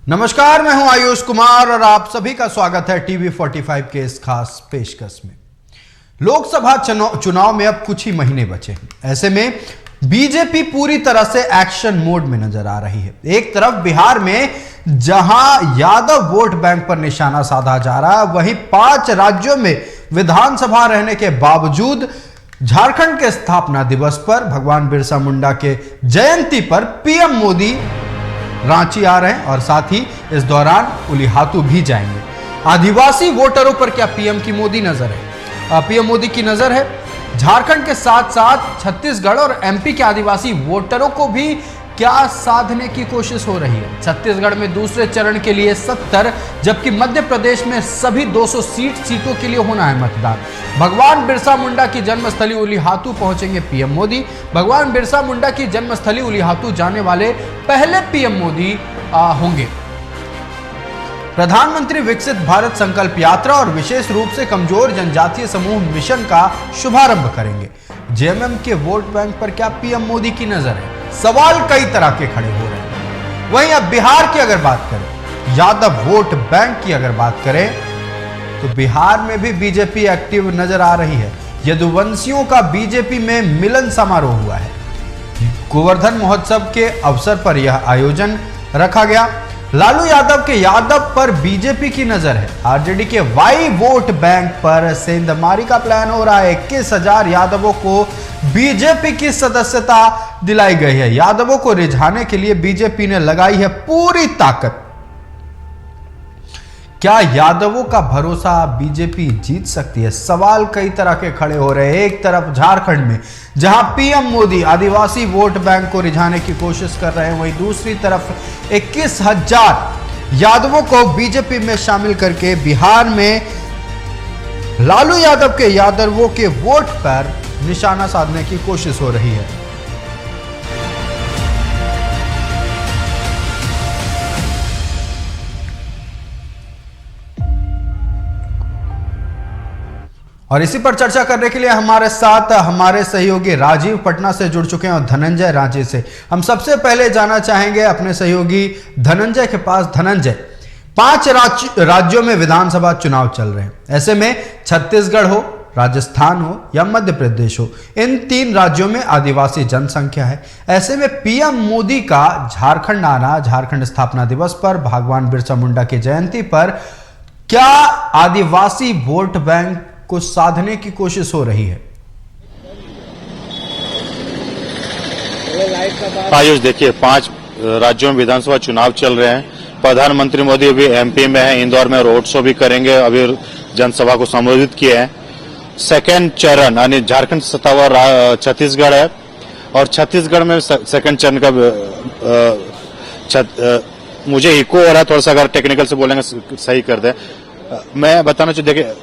नमस्कार, मैं हूं आयुष कुमार और आप सभी का स्वागत है टीवी 45 के इस खास पेशकश में। लोकसभा चुनाव में अब कुछ ही महीने बचे हैं। ऐसे में बीजेपी पूरी तरह से एक्शन मोड में नजर आ रही है। एक तरफ बिहार में जहां यादव वोट बैंक पर निशाना साधा जा रहा है, वहीं 5 राज्यों में विधानसभा रहने के बावजूद झारखंड के स्थापना दिवस पर भगवान बिरसा मुंडा के जयंती पर पीएम मोदी रांची आ रहे हैं और साथ ही इस दौरान उलिहातू भी जाएंगे। आदिवासी वोटरों पर क्या पीएम मोदी की नजर है? झारखंड के साथ साथ छत्तीसगढ़ और एमपी के आदिवासी वोटरों को भी क्या साधने की कोशिश हो रही है? छत्तीसगढ़ में दूसरे चरण के लिए 70 जबकि मध्य प्रदेश में सभी 200 सीटों के लिए होना है मतदान। भगवान बिरसा मुंडा की जन्मस्थली उलिहातू पहुंचेंगे पीएम मोदी। भगवान बिरसा मुंडा की जन्मस्थली उलिहातू जाने वाले पहले पीएम मोदी होंगे। प्रधानमंत्री विकसित भारत संकल्प यात्रा और विशेष रूप से कमजोर जनजातीय समूह मिशन का शुभारंभ करेंगे। जेएमएम के वोट बैंक पर क्या पीएम मोदी की नजर है? सवाल कई तरह के खड़े हो रहे हैं। वहीं अब बिहार की अगर बात करें, यादव वोट बैंक की अगर बात करें, तो बिहार में भी बीजेपी एक्टिव नजर आ रही है। यदुवंशियों का बीजेपी में मिलन समारोह हुआ है। गोवर्धन महोत्सव के अवसर पर यह आयोजन रखा गया। लालू यादव के यादव पर बीजेपी की नजर है। आरजेडी के वाई वोट बैंक पर सेंधमारी का प्लान हो रहा है। 21,000 यादवों को बीजेपी की सदस्यता दिलाई गई है। यादवों को रिझाने के लिए बीजेपी ने लगाई है पूरी ताकत। क्या यादवों का भरोसा बीजेपी जीत सकती है? सवाल कई तरह के खड़े हो रहे हैं। एक तरफ झारखंड में जहां पीएम मोदी आदिवासी वोट बैंक को रिझाने की कोशिश कर रहे हैं, वहीं दूसरी तरफ 21,000 यादवों को बीजेपी में शामिल करके बिहार में लालू यादव के यादवों के वोट पर निशाना साधने की कोशिश हो रही है। और इसी पर चर्चा करने के लिए हमारे साथ हमारे सहयोगी राजीव पटना से जुड़ चुके हैं और धनंजय रांची से। हम सबसे पहले जाना चाहेंगे अपने सहयोगी धनंजय के पास। धनंजय, 5 राज्यों में विधानसभा चुनाव चल रहे हैं। ऐसे में छत्तीसगढ़ हो, राजस्थान हो या मध्य प्रदेश हो, इन 3 राज्यों में आदिवासी जनसंख्या है। ऐसे में पीएम मोदी का झारखंड आना, झारखंड स्थापना दिवस पर भगवान बिरसा मुंडा की जयंती पर, क्या आदिवासी वोट बैंक को साधने की कोशिश हो रही है? आयुष, देखिए 5 राज्यों में विधानसभा चुनाव चल रहे हैं। प्रधानमंत्री मोदी अभी एमपी में है, इंदौर में रोड शो भी करेंगे, अभी जनसभा को संबोधित किया है। सेकंड चरण यानी झारखंड सत्ता हुआ छत्तीसगढ़ है और छत्तीसगढ़ में सेकंड चरण का मुझे इको हो रहा है, थोड़ा सा अगर टेक्निकल से बोलेंगे सही कर दे। मैं बताना चाहिए, देखिए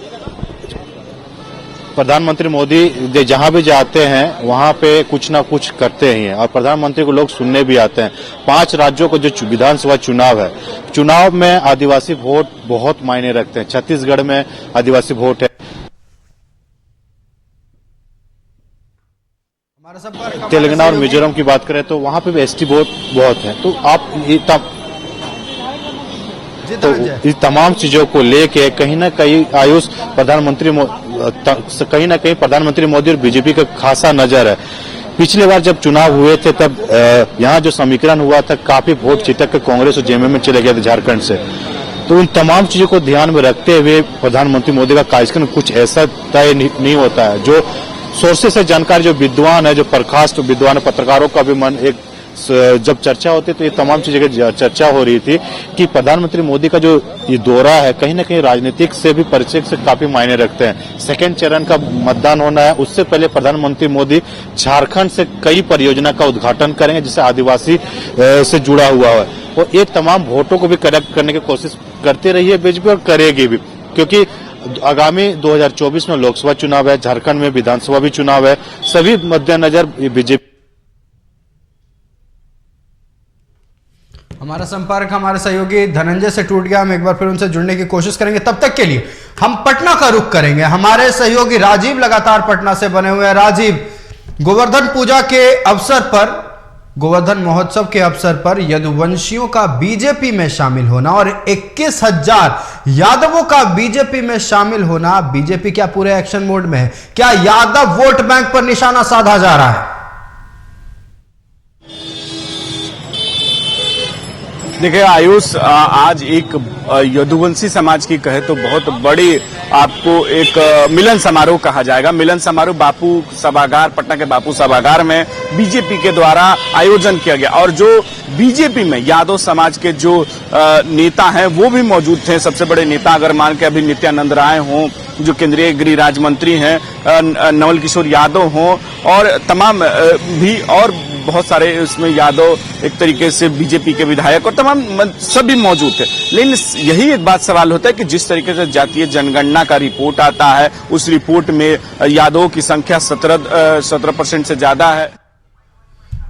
प्रधानमंत्री मोदी जहां भी जाते हैं वहां पे कुछ ना कुछ करते ही हैं और प्रधानमंत्री को लोग सुनने भी आते हैं। 5 राज्यों को जो विधानसभा चुनाव है, चुनाव में आदिवासी वोट बहुत मायने रखते हैं। छत्तीसगढ़ में आदिवासी वोट है। तेलंगाना और मिजोरम की बात करें तो वहां पे भी एसटी वोट बहुत है। तो आप इस तमाम चीजों को लेके कहीं ना कहीं आयुष प्रधानमंत्री मोदी और बीजेपी का खासा नजर है। पिछली बार जब चुनाव हुए थे तब यहाँ जो समीकरण हुआ था, काफी वोट छिटक के कांग्रेस और जेएमएम में चले गए थे झारखंड से। तो उन तमाम चीजों को ध्यान में रखते हुए प्रधानमंत्री मोदी का कार्यक्रम कुछ ऐसा तय नहीं होता है। जो सोर्सेस से जानकारी, जो विद्वान है, जो प्रकाश विद्वान पत्रकारों का भी मन एक जब चर्चा होती तो ये तमाम चीजें की चर्चा हो रही थी कि प्रधानमंत्री मोदी का जो ये दौरा है कहीं ना कहीं राजनीतिक से भी परिचय से काफी मायने रखते हैं। सेकेंड चरण का मतदान होना है, उससे पहले प्रधानमंत्री मोदी झारखंड से कई परियोजना का उद्घाटन करेंगे जिसे आदिवासी से जुड़ा हुआ है और ये तमाम वोटों को भी करेक्ट करने की कोशिश करती रही है बीजेपी और करेगी भी, क्योंकि आगामी 2024 में लोकसभा चुनाव है, झारखंड में विधानसभा भी चुनाव है। सभी मद्देनजर बीजेपी। हमारा संपर्क हमारे सहयोगी धनंजय से टूट गया। हम एक बार फिर उनसे जुड़ने की कोशिश करेंगे। तब तक के लिए हम पटना का रुख करेंगे। हमारे सहयोगी राजीव लगातार पटना से बने हुए हैं। राजीव, गोवर्धन पूजा के अवसर पर गोवर्धन महोत्सव के अवसर पर यदुवंशियों का बीजेपी में शामिल होना और 21,000 यादवों का बीजेपी में शामिल होना। बीजेपी क्या पूरे एक्शन मोड में है? क्या यादव वोट बैंक पर निशाना साधा जा रहा है? देखिए आयुष, आज एक यदुवंशी समाज की कहे तो बहुत बड़ी आपको एक मिलन समारोह कहा जाएगा। मिलन समारोह बापू सभागार, पटना के बापू सभागार में बीजेपी के द्वारा आयोजन किया गया और जो बीजेपी में यादव समाज के जो नेता हैं वो भी मौजूद थे। सबसे बड़े नेता अगर मान के अभी नित्यानंद राय हों, जो केंद्रीय गृह राज्य मंत्री हैं, नवल किशोर यादव हों और तमाम भी और बहुत सारे इसमें यादव एक तरीके से बीजेपी के विधायक और तमाम सभी मौजूद थे। लेकिन यही एक बात सवाल होता है कि जिस तरीके से जातीय जनगणना का रिपोर्ट आता है उस रिपोर्ट में यादवों की संख्या 17% से ज्यादा है।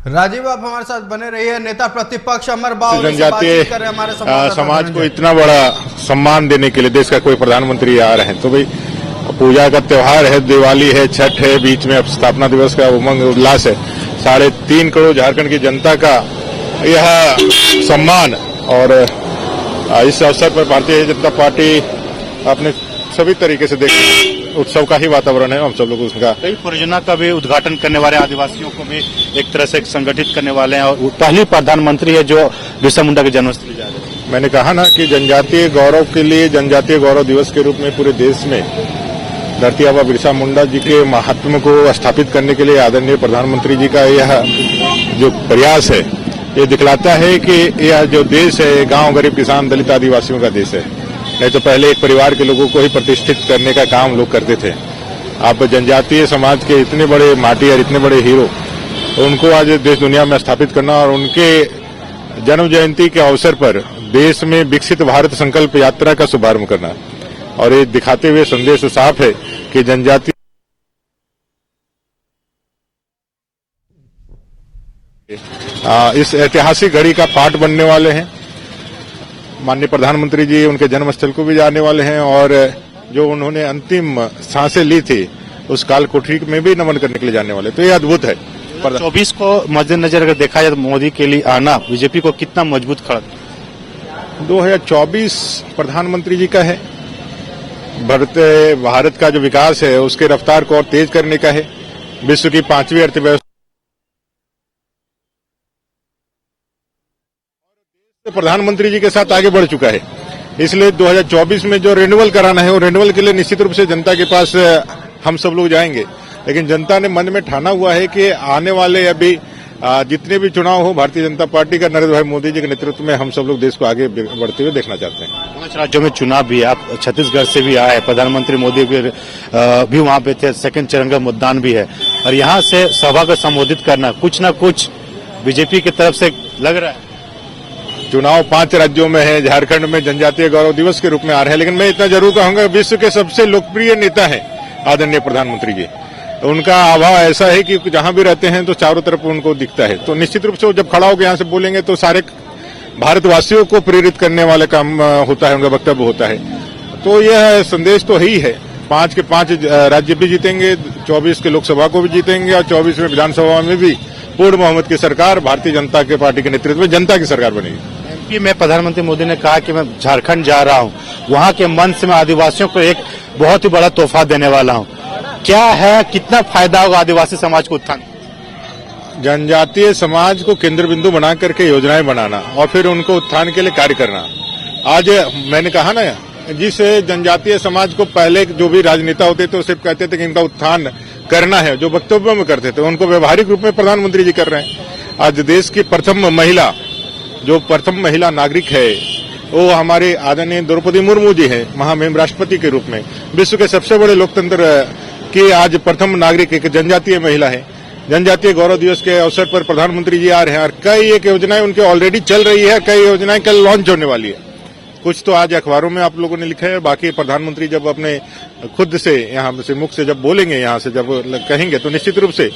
राजीव, आप हमारे साथ बने रहिए। नेता प्रतिपक्ष अमर बाउरी जनजातीय समाज को इतना बड़ा सम्मान देने के लिए देश का कोई प्रधानमंत्री आ रहे हैं तो भाई पूजा का त्योहार है, दिवाली है, छठ है, बीच में स्थापना दिवस का उमंग उल्लास है। 3.5 करोड़ झारखंड की जनता का यह सम्मान और इस अवसर पर भारतीय जनता पार्टी अपने सभी तरीके से देख उत्सव का ही वातावरण है। हम सब लोग उसका कई परियोजना का भी उद्घाटन करने वाले, आदिवासियों को भी एक तरह से संगठित करने वाले हैं और पहली प्रधानमंत्री है जो बिरसा मुंडा के जन्मस्थली जा रहे हैं। मैंने कहा ना कि जनजातीय गौरव के लिए जनजातीय गौरव दिवस के रूप में पूरे देश में धरती आबा बिरसा मुंडा जी के महात्म को स्थापित करने के लिए आदरणीय प्रधानमंत्री जी का यह जो प्रयास है ये दिखलाता है कि यह जो देश है गांव, गरीब, किसान, दलित, आदिवासियों का देश है। नहीं तो पहले एक परिवार के लोगों को ही प्रतिष्ठित करने का काम लोग करते थे। आप जनजातीय समाज के इतने बड़े माटीयर, इतने बड़े हीरो, उनको आज देश दुनिया में स्थापित करना और उनके जन्म जयंती के अवसर पर देश में विकसित भारत संकल्प यात्रा का शुभारंभ करना और ये दिखाते हुए संदेश साफ है कि जनजाति इस ऐतिहासिक घड़ी का पार्ट बनने वाले हैं। माननीय प्रधानमंत्री जी उनके जन्मस्थल को भी जाने वाले हैं और जो उन्होंने अंतिम सांसें ली थी उस काल कोठरी में भी नमन करने के लिए जाने वाले। तो ये अद्भुत है। 24 को मद्देनजर अगर देखा जाए तो मोदी के लिए आना बीजेपी को कितना मजबूत खड़ा? 2024 प्रधानमंत्री जी का है। भारत का जो विकास है उसके रफ्तार को और तेज करने का है। विश्व की 5वीं अर्थव्यवस्था प्रधानमंत्री जी के साथ आगे बढ़ चुका है। इसलिए 2024 में जो रिन्यूअल कराना है वो रिन्यूअल के लिए निश्चित रूप से जनता के पास हम सब लोग जाएंगे। लेकिन जनता ने मन में ठाना हुआ है कि आने वाले अभी जितने भी चुनाव हो भारतीय जनता पार्टी का नरेंद्र भाई मोदी जी के नेतृत्व में हम सब लोग देश को आगे बढ़ते हुए देखना चाहते हैं। 5 राज्यों में चुनाव भी है। आप छत्तीसगढ़ से भी आए, प्रधानमंत्री मोदी भी वहां पे थे, सेकंड चरण का मतदान भी है और यहाँ से सभा को संबोधित करना कुछ न कुछ बीजेपी की तरफ से लग रहा है। चुनाव 5 राज्यों में है। झारखंड में जनजातीय गौरव दिवस के रूप में आ रहे हैं। लेकिन मैं इतना जरूर कहूंगा विश्व के सबसे लोकप्रिय नेता है आदरणीय प्रधानमंत्री जी। उनका अभाव ऐसा है कि जहां भी रहते हैं तो चारों तरफ उनको दिखता है। तो निश्चित रूप से वो जब खड़ा होकर यहाँ से बोलेंगे तो सारे भारतवासियों को प्रेरित करने वाले काम होता है, उनका वक्तव्य होता है। तो यह संदेश तो ही है। 5 के 5 राज्य भी जीतेंगे, 24 के लोकसभा को भी जीतेंगे और 24 में विधानसभा में भी पूर्ण बहुमत की सरकार भारतीय जनता के पार्टी के नेतृत्व में जनता की सरकार बनेगी। एमपी में प्रधानमंत्री मोदी ने कहा कि मैं झारखंड जा रहा हूं, वहां के मंच से मैं आदिवासियों को एक बहुत ही बड़ा तोहफा देने वाला हूं। क्या है, कितना फायदा होगा आदिवासी समाज को उत्थान? जनजातीय समाज को केंद्र बिंदु बना करके योजनाएं बनाना और फिर उनको उत्थान के लिए कार्य करना। आज मैंने कहा ना, जिस जनजातीय समाज को पहले जो भी राजनेता होते थे वो सिर्फ कहते थे कि इनका उत्थान करना है, जो वक्तव्यों में करते थे उनको व्यवहारिक रूप में प्रधानमंत्री जी कर रहे हैं। आज देश की प्रथम महिला नागरिक है वो हमारे आदरणीय द्रौपदी मुर्मू जी है, महामहिम राष्ट्रपति के रूप में। विश्व के सबसे बड़े लोकतंत्र की आज प्रथम नागरिक एक जनजातीय महिला है। जनजातीय गौरव दिवस के अवसर पर प्रधानमंत्री जी आ रहे हैं और कई एक योजनाएं उनके ऑलरेडी चल रही है, कई योजनाएं कल लॉन्च होने वाली है। कुछ तो आज अखबारों में आप लोगों ने लिखा है, बाकी प्रधानमंत्री जब अपने खुद से यहाँ से मुख से जब बोलेंगे, यहाँ से जब कहेंगे तो निश्चित रूप से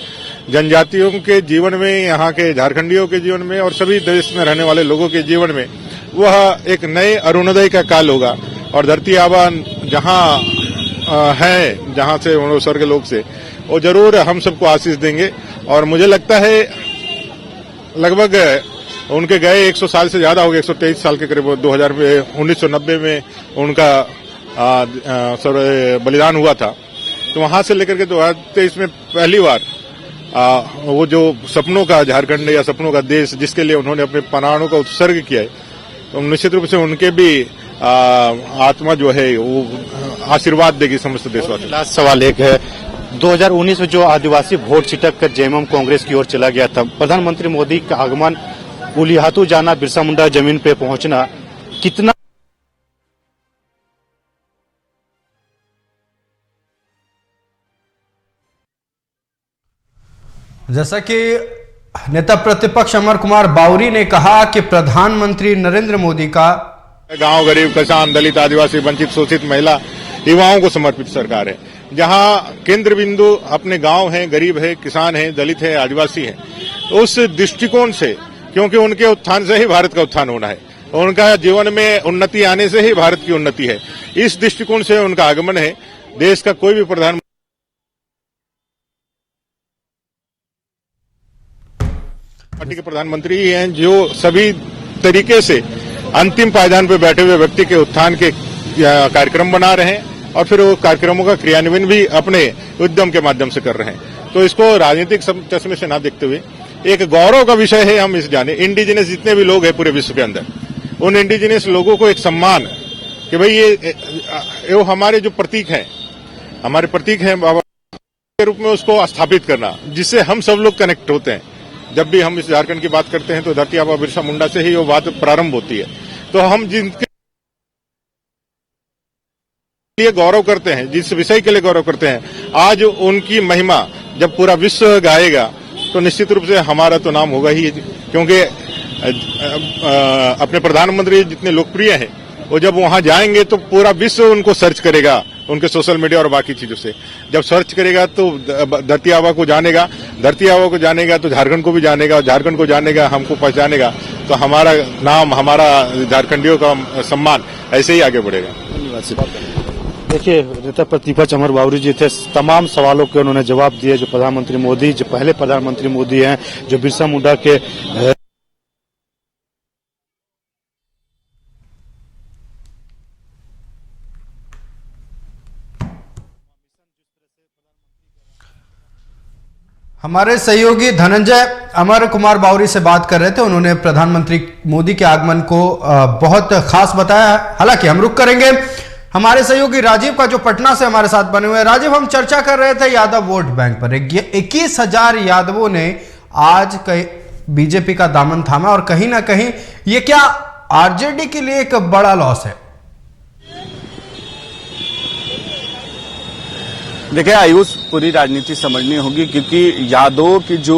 जनजातियों के जीवन में, यहाँ के झारखंडियों के जीवन में और सभी देश में रहने वाले लोगों के जीवन में वह एक नए अरुणोदय का काल होगा। और धरती आबा जहाँ से स्वर्ग लोक से वो जरूर हम सबको आशीष देंगे। और मुझे लगता है लगभग उनके गए 100 साल से ज्यादा हो गए, 123 साल के करीब 1990 में उनका बलिदान हुआ था। तो वहां से लेकर के 2023 में पहली बार वो जो सपनों का झारखंड या सपनों का देश जिसके लिए उन्होंने अपने प्राणों का उत्सर्ग किया है, तो निश्चित रूप से उनके भी आत्मा जो है वो आशीर्वाद देगी समस्त देशवासियों। लास्ट सवाल एक है, 2019 में जो आदिवासी वोट छिटक कर जेएमएम कांग्रेस की ओर चला गया था, प्रधानमंत्री मोदी का आगमन, उलिहातू जाना, बिरसा मुंडा जमीन पे पहुंचना, कितना जैसा कि नेता प्रतिपक्ष अमर कुमार बावरी ने कहा कि प्रधानमंत्री नरेंद्र मोदी का गांव, गरीब, किसान, दलित, आदिवासी, वंचित, शोषित, महिला, युवाओं को समर्पित सरकार है, जहां केंद्र बिंदु अपने गांव है, गरीब है, किसान है, दलित है, आदिवासी है। उस दृष्टिकोण से, क्योंकि उनके उत्थान से ही भारत का उत्थान होना है, उनका जीवन में उन्नति आने से ही भारत की उन्नति है, इस दृष्टिकोण से उनका आगमन है। देश का कोई भी प्रधानमंत्री पार्टी के प्रधानमंत्री ही हैं जो सभी तरीके से अंतिम पायदान पर बैठे हुए व्यक्ति के उत्थान के कार्यक्रम बना रहे हैं और फिर वो कार्यक्रमों का क्रियान्वयन भी अपने उद्यम के माध्यम से कर रहे हैं। तो इसको राजनीतिक चश्मे से ना देखते हुए एक गौरव का विषय है। हम इस जाने इंडिजिनस जितने भी लोग हैं पूरे विश्व के अंदर, उन इंडिजिनस लोगों को एक सम्मान कि भाई ये हमारे जो प्रतीक हैं, हमारे प्रतीक हैं बाबा के रूप में उसको स्थापित करना, जिससे हम सब लोग कनेक्ट होते हैं। जब भी हम इस झारखंड की बात करते हैं तो धरती आबा बिरसा मुंडा से ही वो बात प्रारंभ होती है। तो हम जिनके लिए गौरव करते हैं, जिस विषय के लिए गौरव करते हैं, आज उनकी महिमा जब पूरा विश्व गाएगा तो निश्चित रूप से हमारा तो नाम होगा ही, क्योंकि अपने प्रधानमंत्री जितने लोकप्रिय हैं वो जब वहां जाएंगे तो पूरा विश्व उनको सर्च करेगा, उनके सोशल मीडिया और बाकी चीजों से जब सर्च करेगा तो धरती आबा को जानेगा, धरती आबा को जानेगा तो झारखंड को भी जानेगा, और झारखंड को जानेगा, हमको पहचानेगा, तो हमारा नाम, हमारा झारखंडियों का सम्मान ऐसे ही आगे बढ़ेगा। देखिए, नेता प्रतिपक्ष अमर बावरी जी थे, तमाम सवालों के उन्होंने जवाब दिए। जो प्रधानमंत्री मोदी, जो पहले प्रधानमंत्री मोदी हैं, जो बिरसा मुंडा के हमारे सहयोगी धनंजय अमर कुमार बावरी से बात कर रहे थे। उन्होंने प्रधानमंत्री मोदी के आगमन को बहुत खास बताया। हालांकि हम रुक करेंगे हमारे सहयोगी राजीव का, जो पटना से हमारे साथ बने हुए हैं। राजीव, हम चर्चा कर रहे थे यादव वोट बैंक पर। 21,000 यादवों ने आज बीजेपी का दामन थामा, और कहीं ना कहीं ये क्या आरजेडी के लिए एक बड़ा लॉस है? देखिए आयुष, पूरी राजनीति समझनी होगी, क्योंकि यादव की जो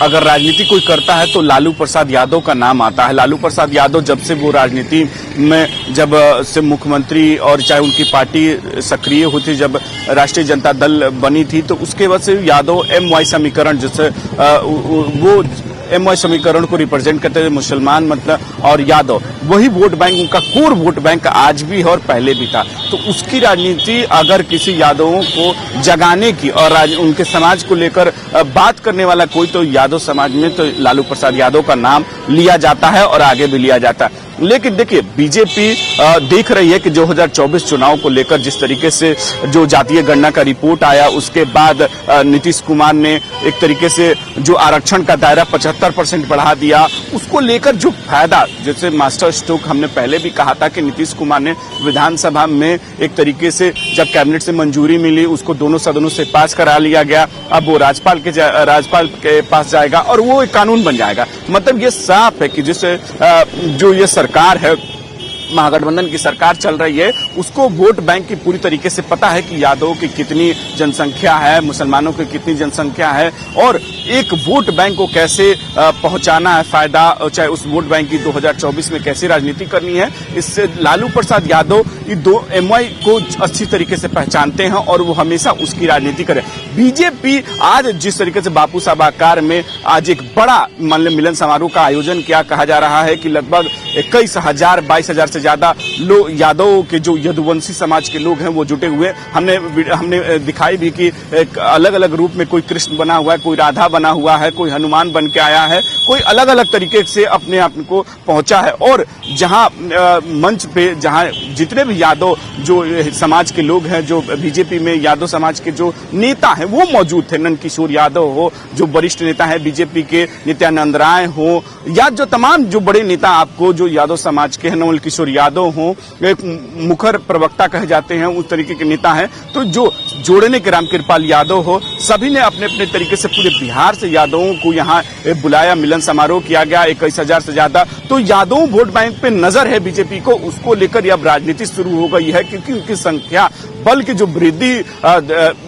अगर राजनीति कोई करता है तो लालू प्रसाद यादव का नाम आता है। लालू प्रसाद यादव जब से वो राजनीति में जब से मुख्यमंत्री और चाहे उनकी पार्टी सक्रिय हुई थी, जब राष्ट्रीय जनता दल बनी थी, तो उसके बाद से यादव MY समीकरण, जिससे वो MY समीकरण को रिप्रेजेंट करते थे, मुसलमान मतलब और यादव, वही वोट बैंक उनका कोर वोट बैंक आज भी है और पहले भी था। तो उसकी राजनीति अगर किसी यादवों को जगाने की और उनके समाज को लेकर बात करने वाला कोई, तो यादव समाज में तो लालू प्रसाद यादव का नाम लिया जाता है और आगे भी लिया जाता है। लेकिन देखिए, बीजेपी देख रही है कि 2024 चुनाव को लेकर जिस तरीके से जो जातीय गणना का रिपोर्ट आया, उसके बाद नीतीश कुमार ने एक तरीके से जो आरक्षण का दायरा 75% बढ़ा दिया, उसको लेकर जो फायदा, जैसे मास्टर स्ट्रोक हमने पहले भी कहा था कि नीतीश कुमार ने विधानसभा में एक तरीके से जब कैबिनेट से मंजूरी मिली, उसको दोनों सदनों से पास करा लिया गया। अब वो राज्यपाल के पास जाएगा और वो एक कानून बन जाएगा। मतलब ये साफ है कि जिससे जो ये सरकार है, महागठबंधन की सरकार चल रही है, उसको वोट बैंक की पूरी तरीके से पता है कि यादवों की कितनी जनसंख्या है, मुसलमानों की कितनी जनसंख्या है, और एक वोट बैंक को कैसे पहुंचाना है फायदा, चाहे उस वोट बैंक की 2024 में कैसी राजनीति करनी है। इससे लालू प्रसाद यादव ये दो MY को अच्छी तरीके से पहचानते हैं और वो हमेशा उसकी राजनीति करें। बीजेपी आज जिस तरीके से बापू सभागार में आज एक बड़ा मिलन समारोह का आयोजन किया, कहा जा रहा है कि लगभग 22,000 से ज्यादा लोग यादव के जो यदुवंशी समाज के लोग हैं वो जुटे हुए। हमने दिखाई भी कि अलग अलग रूप में कोई कृष्ण बना हुआ है, कोई राधा बना हुआ है, कोई हनुमान बन के आया है, कोई अलग अलग तरीके से अपने आप को पहुंचा है। और जहां मंच पे जहां जितने भी यादव जो समाज के लोग हैं, जो बीजेपी में यादव समाज के जो नेता हैं वो मौजूद थे, नंद किशोर यादव हो, जो वरिष्ठ नेता हैं बीजेपी के, नित्यानंद राय हो, या जो तमाम जो बड़े नेता आपको जो यादव समाज के हैं, नवल किशोर यादव हो, एक मुखर प्रवक्ता कहे जाते हैं, उस तरीके के नेता हैं। तो जो जोड़ने के रामकृपाल यादव हो, सभी ने अपने अपने तरीके से पूरे बिहार से यादवों को यहाँ बुलाया, मिलन समारोह किया गया 21,000 से ज्यादा। तो यादव वोट बैंक पे नजर है बीजेपी को, उसको लेकर अब राजनीति शुरू हो गई है, क्योंकि उनकी संख्या बल की जो वृद्धि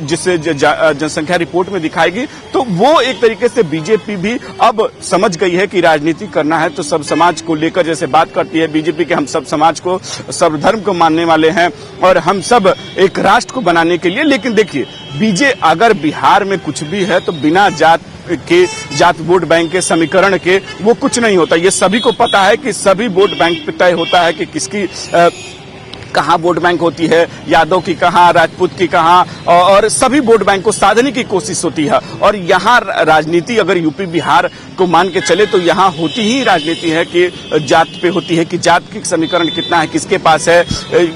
जिससे जनसंख्या रिपोर्ट में दिखाएगी, तो वो एक तरीके से बीजेपी भी अब समझ गई है कि राजनीति करना है तो सब समाज को लेकर जैसे बात करती है बीजेपी के, हम सब समाज को, सब धर्म को मानने वाले हैं और हम सब एक राष्ट्र को बनाने के लिए। लेकिन देखिए अगर बिहार में कुछ भी है तो बिना जात वोट बैंक के समीकरण के वो कुछ नहीं होता। ये सभी को पता है कि सभी वोट बैंक पे तय होता है कि किसकी कहाँ वोट बैंक होती है, यादव की कहाँ, राजपूत की कहाँ, और सभी वोट बैंक को साधने की कोशिश होती है। और यहाँ राजनीति अगर यूपी बिहार को मान के चले तो यहाँ होती ही राजनीति है कि जात पे होती है कि जात की समीकरण कितना है, किसके पास है।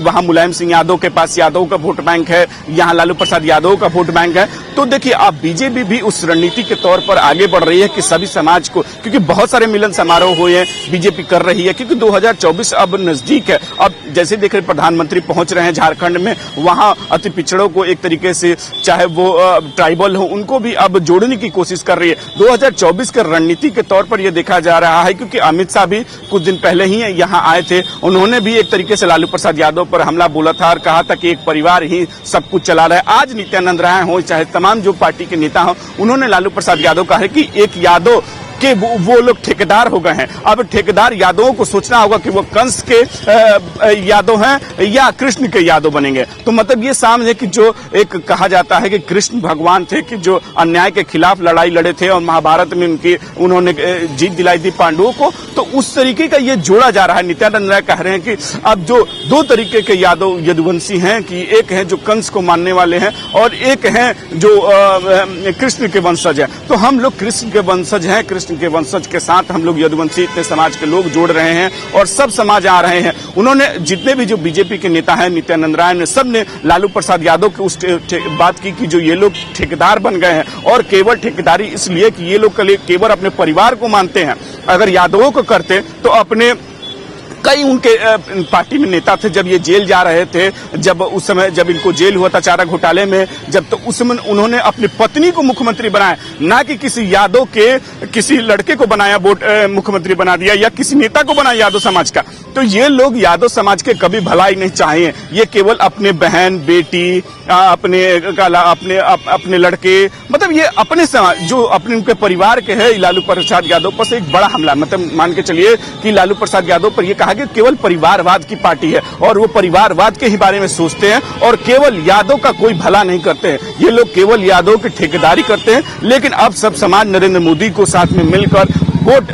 वहाँ मुलायम सिंह यादव के पास यादव का वोट बैंक है, यहाँ लालू प्रसाद यादव का वोट बैंक है। तो देखिए अब बीजेपी भी उस रणनीति के तौर पर आगे बढ़ रही है कि सभी समाज को, क्योंकि बहुत सारे मिलन समारोह हुए हैं बीजेपी कर रही है, क्योंकि 2024 अब नजदीक है। अब जैसे देख रहे प्रधानमंत्री पहुंच रहे हैं झारखंड में, वहां अति पिछड़ों को एक तरीके से, चाहे वो ट्राइबल हो, उनको भी अब जोड़ने की कोशिश कर रही है। 2024 के रणनीति के तौर पर यह देखा जा रहा है, क्योंकि अमित शाह भी कुछ दिन पहले ही यहां आए थे, उन्होंने भी एक तरीके से लालू प्रसाद यादव पर हमला बोला था और कहा था कि एक परिवार ही सब कुछ चला रहा है। आज नित्यानंद राय हो, चाहे तमाम जो पार्टी के नेता हो, उन्होंने लालू प्रसाद यादव कहा है कि एक यादव कि वो लोग ठेकेदार हो गए हैं। अब ठेकेदार यादवों को सोचना होगा कि वो कंस के यादव हैं या कृष्ण के यादव बनेंगे। तो मतलब ये सामने कि जो एक कहा जाता है कि कृष्ण भगवान थे कि जो अन्याय के खिलाफ लड़ाई लड़े थे और महाभारत में उन्होंने जीत दिलाई थी पांडवों को, तो उस तरीके का ये जोड़ा जा रहा है। नित्यानंद राय कह रहे हैं कि अब जो दो तरीके के यादव यदुवंशी हैं कि एक है जो कंस को मानने वाले हैं और एक है जो कृष्ण के वंशज है। तो हम लोग कृष्ण के वंशज हैं, कृष्ण के वंशज के साथ हम लोग यदुवंशी इतने समाज के लोग जोड़ रहे हैं और सब समाज आ रहे हैं। उन्होंने जितने भी जो बीजेपी के नेता हैं, नित्यानंद राय ने, सब ने लालू प्रसाद यादव की उस बात की कि जो ये लोग ठेकेदार बन गए हैं और केवल ठेकेदारी इसलिए कि ये लोग केवल अपने परिवार को मानते हैं। अगर यादवों को करते तो अपने कई उनके पार्टी में नेता थे, जब ये जेल जा रहे थे, जब उस समय जब इनको जेल हुआ था चारा घोटाले में, जब तो उस समय उन्होंने अपनी पत्नी को मुख्यमंत्री बनाया, ना कि किसी यादव के किसी लड़के को बनाया मुख्यमंत्री बना दिया या किसी नेता को बनाया यादव समाज का। तो ये लोग यादव समाज के कभी भलाई नहीं चाहिए, ये केवल अपने बहन बेटी अपने लड़के, मतलब ये अपने समाज जो अपने उनके परिवार के है। लालू प्रसाद यादव पर से एक बड़ा हमला, मतलब मान के चलिए कि लालू प्रसाद यादव पर यह कहा कि केवल परिवारवाद की पार्टी है और वो परिवारवाद के ही बारे में सोचते हैं और केवल यादव का कोई भला नहीं करते हैं। ये लोग केवल यादव की ठेकेदारी करते हैं। लेकिन अब सब समाज नरेंद्र मोदी को साथ में मिलकर वोट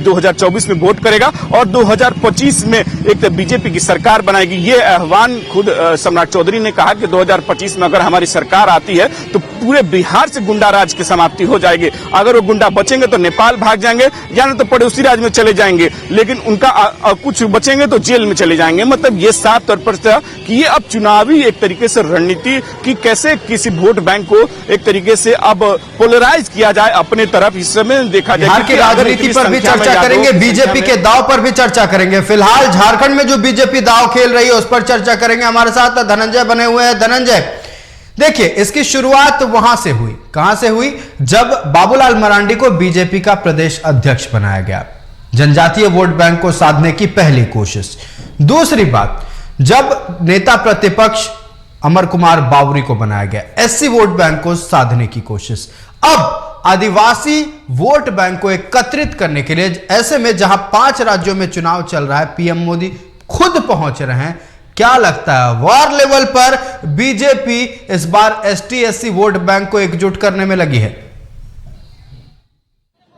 2024 में वोट करेगा और 2025 में एक बीजेपी की सरकार बनाएगी। ये आह्वान खुद सम्राट चौधरी ने कहा कि 2025 में अगर हमारी सरकार आती है तो पूरे बिहार से गुंडा राज की समाप्ति हो जाएगी। अगर वो गुंडा बचेंगे तो नेपाल भाग जाएंगे या न तो पड़ोसी राज्य में चले जाएंगे, लेकिन उनका कुछ बचेंगे तो जेल में चले जाएंगे। मतलब ये साफ तौर पर था कि ये अब चुनावी एक तरीके से रणनीति कि कैसे किसी वोट बैंक को एक तरीके से अब पोलराइज किया जाए अपने तरफ। इस समय देखा जाए नीति पर भी चर्चा करेंगे, बीजेपी के दाव पर भी चर्चा करेंगे। फिलहाल झारखंड में जो बीजेपी दाव खेल रही है उस पर चर्चा करेंगे। हमारे साथ धनंजय बने हुए हैं। धनंजय, देखिए इसकी शुरुआत वहां से हुई, कहां से हुई? जब बाबूलाल मरांडी को बीजेपी का प्रदेश अध्यक्ष बनाया गया, जनजातीय वोट बैंक को साधने की पहली कोशिश। दूसरी बात, जब नेता प्रतिपक्ष अमर कुमार बावरी को बनाया गया, एससी वोट बैंक को साधने की कोशिश। अब आदिवासी वोट बैंक को एकत्रित करने के लिए, ऐसे में जहां 5 राज्यों में चुनाव चल रहा है, पीएम मोदी खुद पहुंच रहे हैं, क्या लगता है वार लेवल पर बीजेपी इस बार एसटी एससी वोट बैंक को एकजुट करने में लगी है?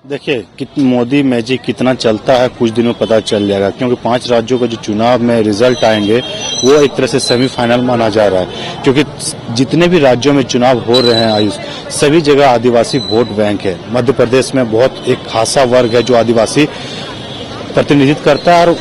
देखिए मोदी मैजिक कितना चलता है कुछ दिनों पता चल जाएगा, क्योंकि 5 राज्यों का जो चुनाव में रिजल्ट आएंगे वो एक तरह से सेमीफाइनल माना जा रहा है, क्योंकि जितने भी राज्यों में चुनाव हो रहे हैं आयुष, सभी जगह आदिवासी वोट बैंक है। मध्य प्रदेश में बहुत एक खासा वर्ग है जो आदिवासी प्रतिनिधित्व करता है और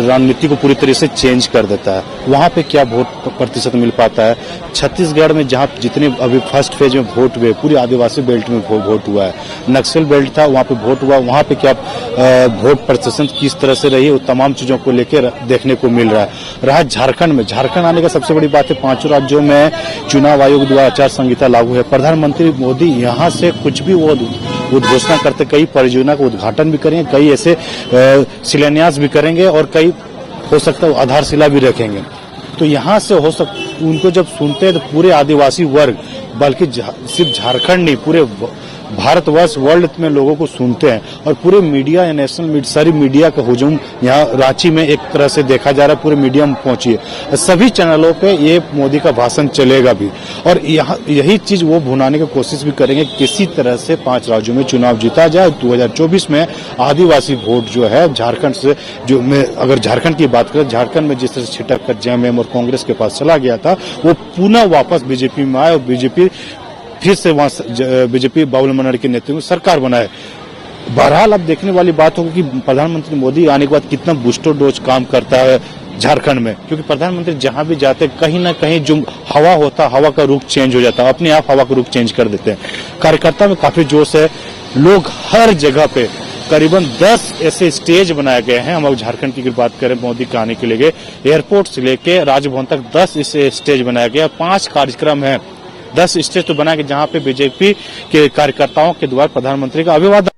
रणनीति को पूरी तरह से चेंज कर देता है। वहां पे क्या वोट प्रतिशत मिल पाता है? छत्तीसगढ़ में जहां जितने अभी फर्स्ट फेज में वोट हुए पूरी आदिवासी बेल्ट में वोट हुआ है, नक्सल बेल्ट था वहां पे वोट हुआ, वहां पे क्या वोट प्रतिशत किस तरह से रही है, वो तमाम चीजों को लेकर देखने को मिल रहा है। रहा झारखंड में, झारखंड आने का सबसे बड़ी बात है 5 राज्यों में चुनाव आयोग द्वारा आचार संहिता लागू है। प्रधानमंत्री मोदी यहाँ से कुछ भी वो घोषणा करते, कई परियोजना का उद्घाटन भी करेंगे, कई ऐसे शिलान्यास भी करेंगे और कई हो सकता है आधारशिला भी रखेंगे। तो यहाँ से हो सकता उनको जब सुनते हैं तो पूरे आदिवासी वर्ग, बल्कि सिर्फ झारखंड नहीं पूरे भारतवर्ष वर्ल्ड में लोगों को सुनते हैं, और पूरे मीडिया या नेशनल मीडिया सारी मीडिया का हुजूम यहाँ रांची में एक तरह से देखा जा रहा है, पूरे मीडिया में पहुंची है। सभी चैनलों पे ये मोदी का भाषण चलेगा भी, और यहाँ यही चीज वो भुनाने की कोशिश भी करेंगे किसी तरह से 5 राज्यों में चुनाव जीता जाए। 2024 में आदिवासी वोट जो है झारखंड से, जो मैं अगर झारखंड की बात करें, झारखंड में जिस तरह से छिटक कर जेएमएम और कांग्रेस के पास चला गया था, वो पुनः वापस बीजेपी में आए और बीजेपी फिर से वहां बीजेपी बाबुल मनहर के नेतृत्व में सरकार बनाए। बहरहाल अब देखने वाली बात होगी कि प्रधानमंत्री मोदी आने के बाद कितना बूस्टर डोज काम करता है झारखंड में, क्योंकि प्रधानमंत्री जहां भी जाते कहीं ना कहीं जो हवा होता, हवा का रुख चेंज हो जाता है, अपने आप हवा का रुख चेंज कर देते हैं। कार्यकर्ता में काफी जोश है, लोग हर जगह पे करीबन 10 ऐसे स्टेज बनाए गए हैं। हम अब झारखंड की बात करें, मोदी के आने के लिए एयरपोर्ट से लेके राजभवन तक 10 ऐसे स्टेज बनाया गया। 5 कार्यक्रम है, 10 स्टेज तो बना के जहां पे बीजेपी के कार्यकर्ताओं के द्वारा प्रधानमंत्री का अभिवादन।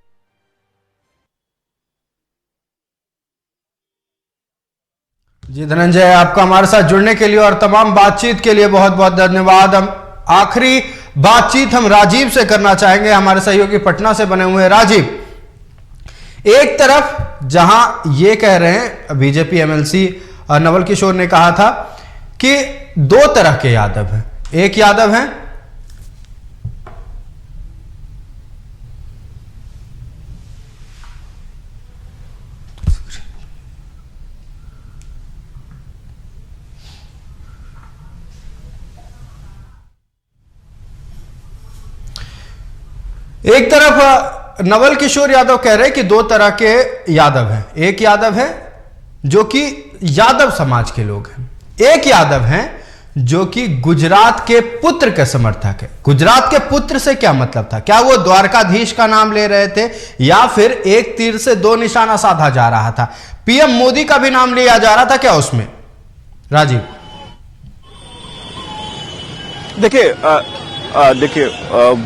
जी धनंजय, आपका हमारे साथ जुड़ने के लिए और तमाम बातचीत के लिए बहुत बहुत धन्यवाद। हम आखिरी बातचीत हम राजीव से करना चाहेंगे, हमारे सहयोगी पटना से बने हुए हैं। राजीव, एक तरफ जहां ये कह रहे हैं बीजेपी एमएलसी नवल किशोर ने कहा था कि 2 तरह के यादव हैं, एक यादव हैं एक तरफ नवल किशोर यादव कह रहे हैं कि 2 तरह के यादव हैं। एक यादव है जो कि यादव समाज के लोग हैं, एक यादव हैं जो कि गुजरात के पुत्र के समर्थक है। गुजरात के पुत्र से क्या मतलब था? क्या वो द्वारकाधीश का नाम ले रहे थे या फिर एक तीर से 2 निशाना साधा जा रहा था? पीएम मोदी का भी नाम लिया जा रहा था क्या उसमें? राजीव, देखिए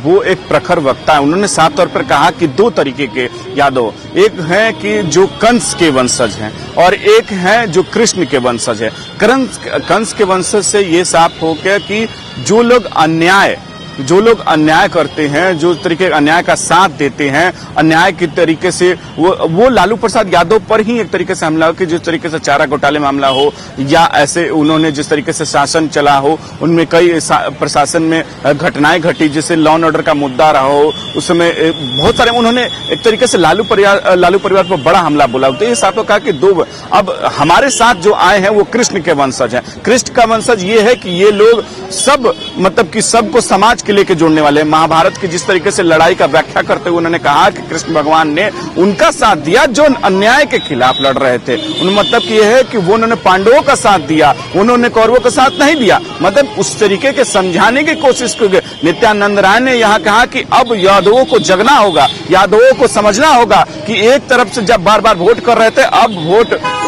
वो एक प्रखर वक्ता है, उन्होंने साफ तौर पर कहा कि 2 तरीके के यादव, एक है कि जो कंस के वंशज हैं और एक है जो कृष्ण के वंशज है। कंस के वंशज से ये साफ हो गया कि जो लोग अन्याय करते हैं, जो तरीके अन्याय का साथ देते हैं, अन्याय के तरीके से वो लालू प्रसाद यादव पर ही एक तरीके से हमला हो कि जिस तरीके से चारा घोटाले मामला हो या ऐसे उन्होंने जिस तरीके से शासन चला हो, उनमें कई प्रशासन में घटनाएं घटी जिससे लॉ एंड ऑर्डर का मुद्दा रहा हो, उस समय बहुत सारे उन्होंने एक तरीके से लालू परिवार पर बड़ा हमला बोला। तो ये साफ कहा कि 2 अब हमारे साथ जो आए हैं वो कृष्ण के वंशज हैं। कृष्ण का वंशज ये है कि ये लोग सब मतलब कि सबको समाज के लेके जोड़ने वाले। महाभारत की जिस तरीके से लड़ाई का व्याख्या करते हुए उन्होंने कहा कि कृष्ण भगवान ने उनका साथ दिया जो अन्याय के खिलाफ लड़ रहे थे। उन मतलब कि यह है कि वो उन्होंने पांडवों का साथ दिया, उन्होंने कौरवों का साथ नहीं दिया। मतलब उस तरीके के समझाने की कोशिश की। नित्यानंद राय ने यहाँ कहा कि अब यादवों को जगना होगा, यादवों को समझना होगा कि एक तरफ से जब बार बार वोट कर रहे थे,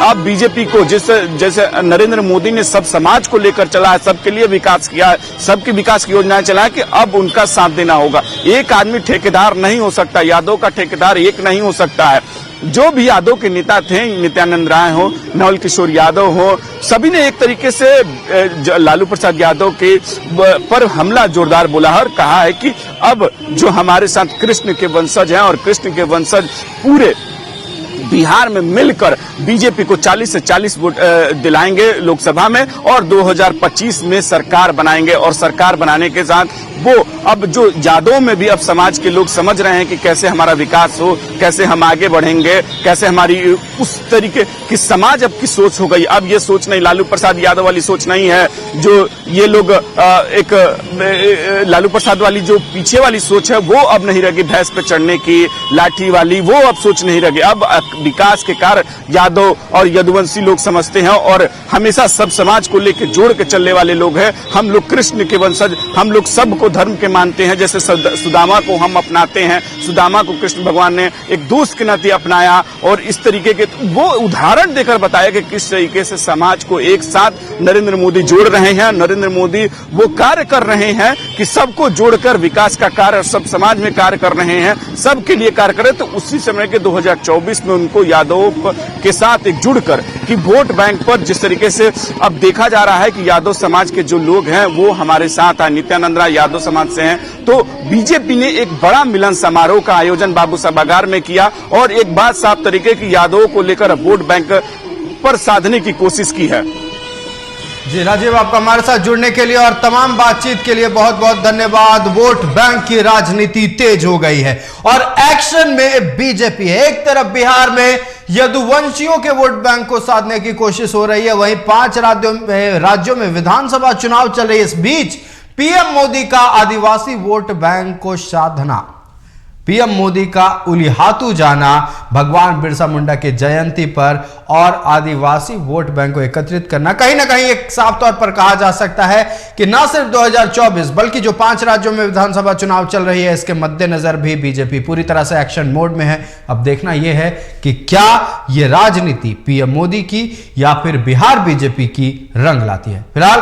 अब बीजेपी को जैसे नरेंद्र मोदी ने सब समाज को लेकर चला है, सबके लिए विकास किया है, सबकी विकास की योजनाएं चला है कि अब उनका साथ देना होगा। एक आदमी ठेकेदार नहीं हो सकता, यादव का ठेकेदार एक नहीं हो सकता है। जो भी यादव के नेता थे, नित्यानंद राय हो, नवल किशोर यादव हो, सभी ने एक तरीके से लालू प्रसाद यादव के पर हमला जोरदार बोला और कहा है कि अब जो हमारे साथ कृष्ण के वंशज हैं और कृष्ण के वंशज बिहार में मिलकर बीजेपी को 40 से 40 वोट दिलाएंगे लोकसभा में और 2025 में सरकार बनाएंगे। और सरकार बनाने के साथ वो अब जो यादों में भी अब समाज के लोग समझ रहे हैं कि कैसे हमारा विकास हो, कैसे हम आगे बढ़ेंगे, कैसे हमारी उस तरीके की समाज अब की सोच हो गई। अब ये सोच नहीं, लालू प्रसाद यादव वाली सोच नहीं है जो ये लोग एक लालू प्रसाद वाली जो पीछे वाली सोच है वो अब नहीं रही, भैंस पे चढ़ने की लाठी वाली वो अब सोच नहीं रही। अब विकास के कार्य यादव और यदुवंशी लोग समझते हैं और हमेशा सब समाज को लेकर जोड़ के चलने वाले लोग हैं। हम लोग कृष्ण के वंशज, हम लोग सबको धर्म के मानते हैं। जैसे सुदामा को हम अपनाते हैं, सुदामा को कृष्ण भगवान ने एक दोस्त के नाते अपनाया और इस तरीके के वो उदाहरण देकर बताया कि किस तरीके से समाज को एक साथ नरेंद्र मोदी जोड़ रहे हैं। नरेंद्र मोदी वो कार्य कर रहे हैं कि सबको जोड़कर विकास का कार्य सब समाज में कार्य कर रहे हैं, सबके लिए कार्य कर रहे हैं। तो उसी समय के 2024 में उनको यादव के साथ एक जुड़कर कि वोट बैंक पर जिस तरीके से अब देखा जा रहा है कि यादव समाज के जो लोग हैं वो हमारे साथ आए, नित्यानंद राय यादव समाज से हैं। तो बीजेपी ने एक बड़ा मिलन समारोह का आयोजन बाबू सभागार में किया और एक बात साफ तरीके की यादवों को लेकर वोट बैंक पर साधने की कोशिश की है। जी राजीव, आपका हमारे साथ जुड़ने के लिए और तमाम बातचीत के लिए बहुत बहुत धन्यवाद। वोट बैंक की राजनीति तेज हो गई है और एक्शन में बीजेपी है। एक तरफ बिहार में यदुवंशियों के वोट बैंक को साधने की कोशिश हो रही है, वहीं 5 राज्यों में विधानसभा चुनाव चल रही है। इस बीच पीएम मोदी का आदिवासी वोट बैंक को साधना, पीएम मोदी का उलिहातू जाना भगवान बिरसा मुंडा के जयंती पर और आदिवासी वोट बैंक को एकत्रित करना, कहीं ना कहीं एक साफ तौर पर कहा जा सकता है कि न सिर्फ 2024 बल्कि जो 5 राज्यों में विधानसभा चुनाव चल रही है इसके मद्देनजर भी बीजेपी पूरी तरह से एक्शन मोड में है। अब देखना यह है कि क्या यह राजनीति पीएम मोदी की या फिर बिहार बीजेपी की रंग लाती है। फिलहाल